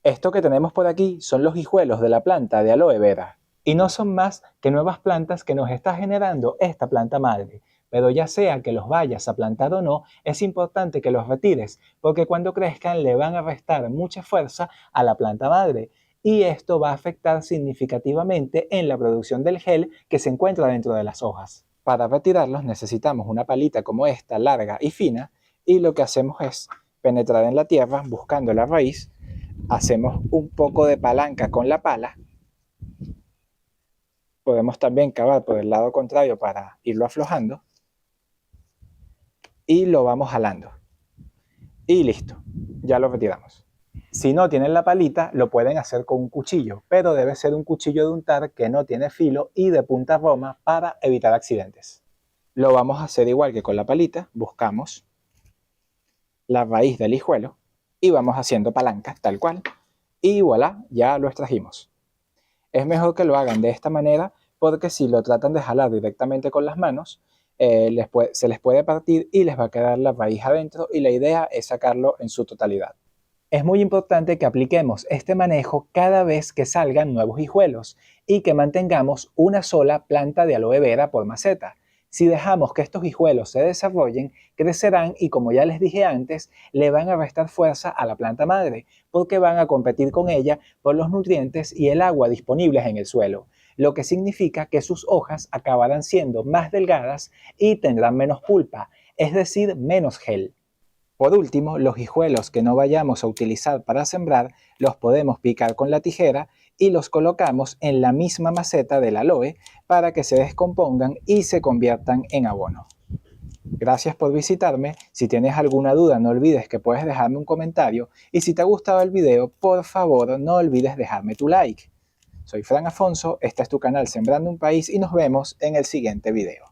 Esto que tenemos por aquí son los hijuelos de la planta de aloe vera y no son más que nuevas plantas que nos está generando esta planta madre. Pero ya sea que los vayas a plantar o no, es importante que los retires porque cuando crezcan le van a restar mucha fuerza a la planta madre y esto va a afectar significativamente en la producción del gel que se encuentra dentro de las hojas. Para retirarlos necesitamos una palita como esta, larga y fina, y lo que hacemos es penetrar en la tierra buscando la raíz. Hacemos un poco de palanca con la pala. Podemos también cavar por el lado contrario para irlo aflojando. Y lo vamos jalando. Y listo, ya lo retiramos. Si no tienen la palita, lo pueden hacer con un cuchillo, pero debe ser un cuchillo de untar que no tiene filo y de punta roma para evitar accidentes. Lo vamos a hacer igual que con la palita. Buscamos la raíz del hijuelo y vamos haciendo palanca, tal cual. Y voilà, ya lo extrajimos. Es mejor que lo hagan de esta manera porque si lo tratan de jalar directamente con las manos, se les puede partir y les va a quedar la raíz adentro y la idea es sacarlo en su totalidad. Es muy importante que apliquemos este manejo cada vez que salgan nuevos hijuelos y que mantengamos una sola planta de aloe vera por maceta. Si dejamos que estos hijuelos se desarrollen, crecerán y como ya les dije antes, le van a restar fuerza a la planta madre porque van a competir con ella por los nutrientes y el agua disponibles en el suelo, lo que significa que sus hojas acabarán siendo más delgadas y tendrán menos pulpa, es decir, menos gel. Por último, los hijuelos que no vayamos a utilizar para sembrar los podemos picar con la tijera y los colocamos en la misma maceta del aloe para que se descompongan y se conviertan en abono. Gracias por visitarme. Si tienes alguna duda no olvides que puedes dejarme un comentario y si te ha gustado el video, por favor no olvides dejarme tu like. Soy Fran Afonso, este es tu canal Sembrando un País y nos vemos en el siguiente video.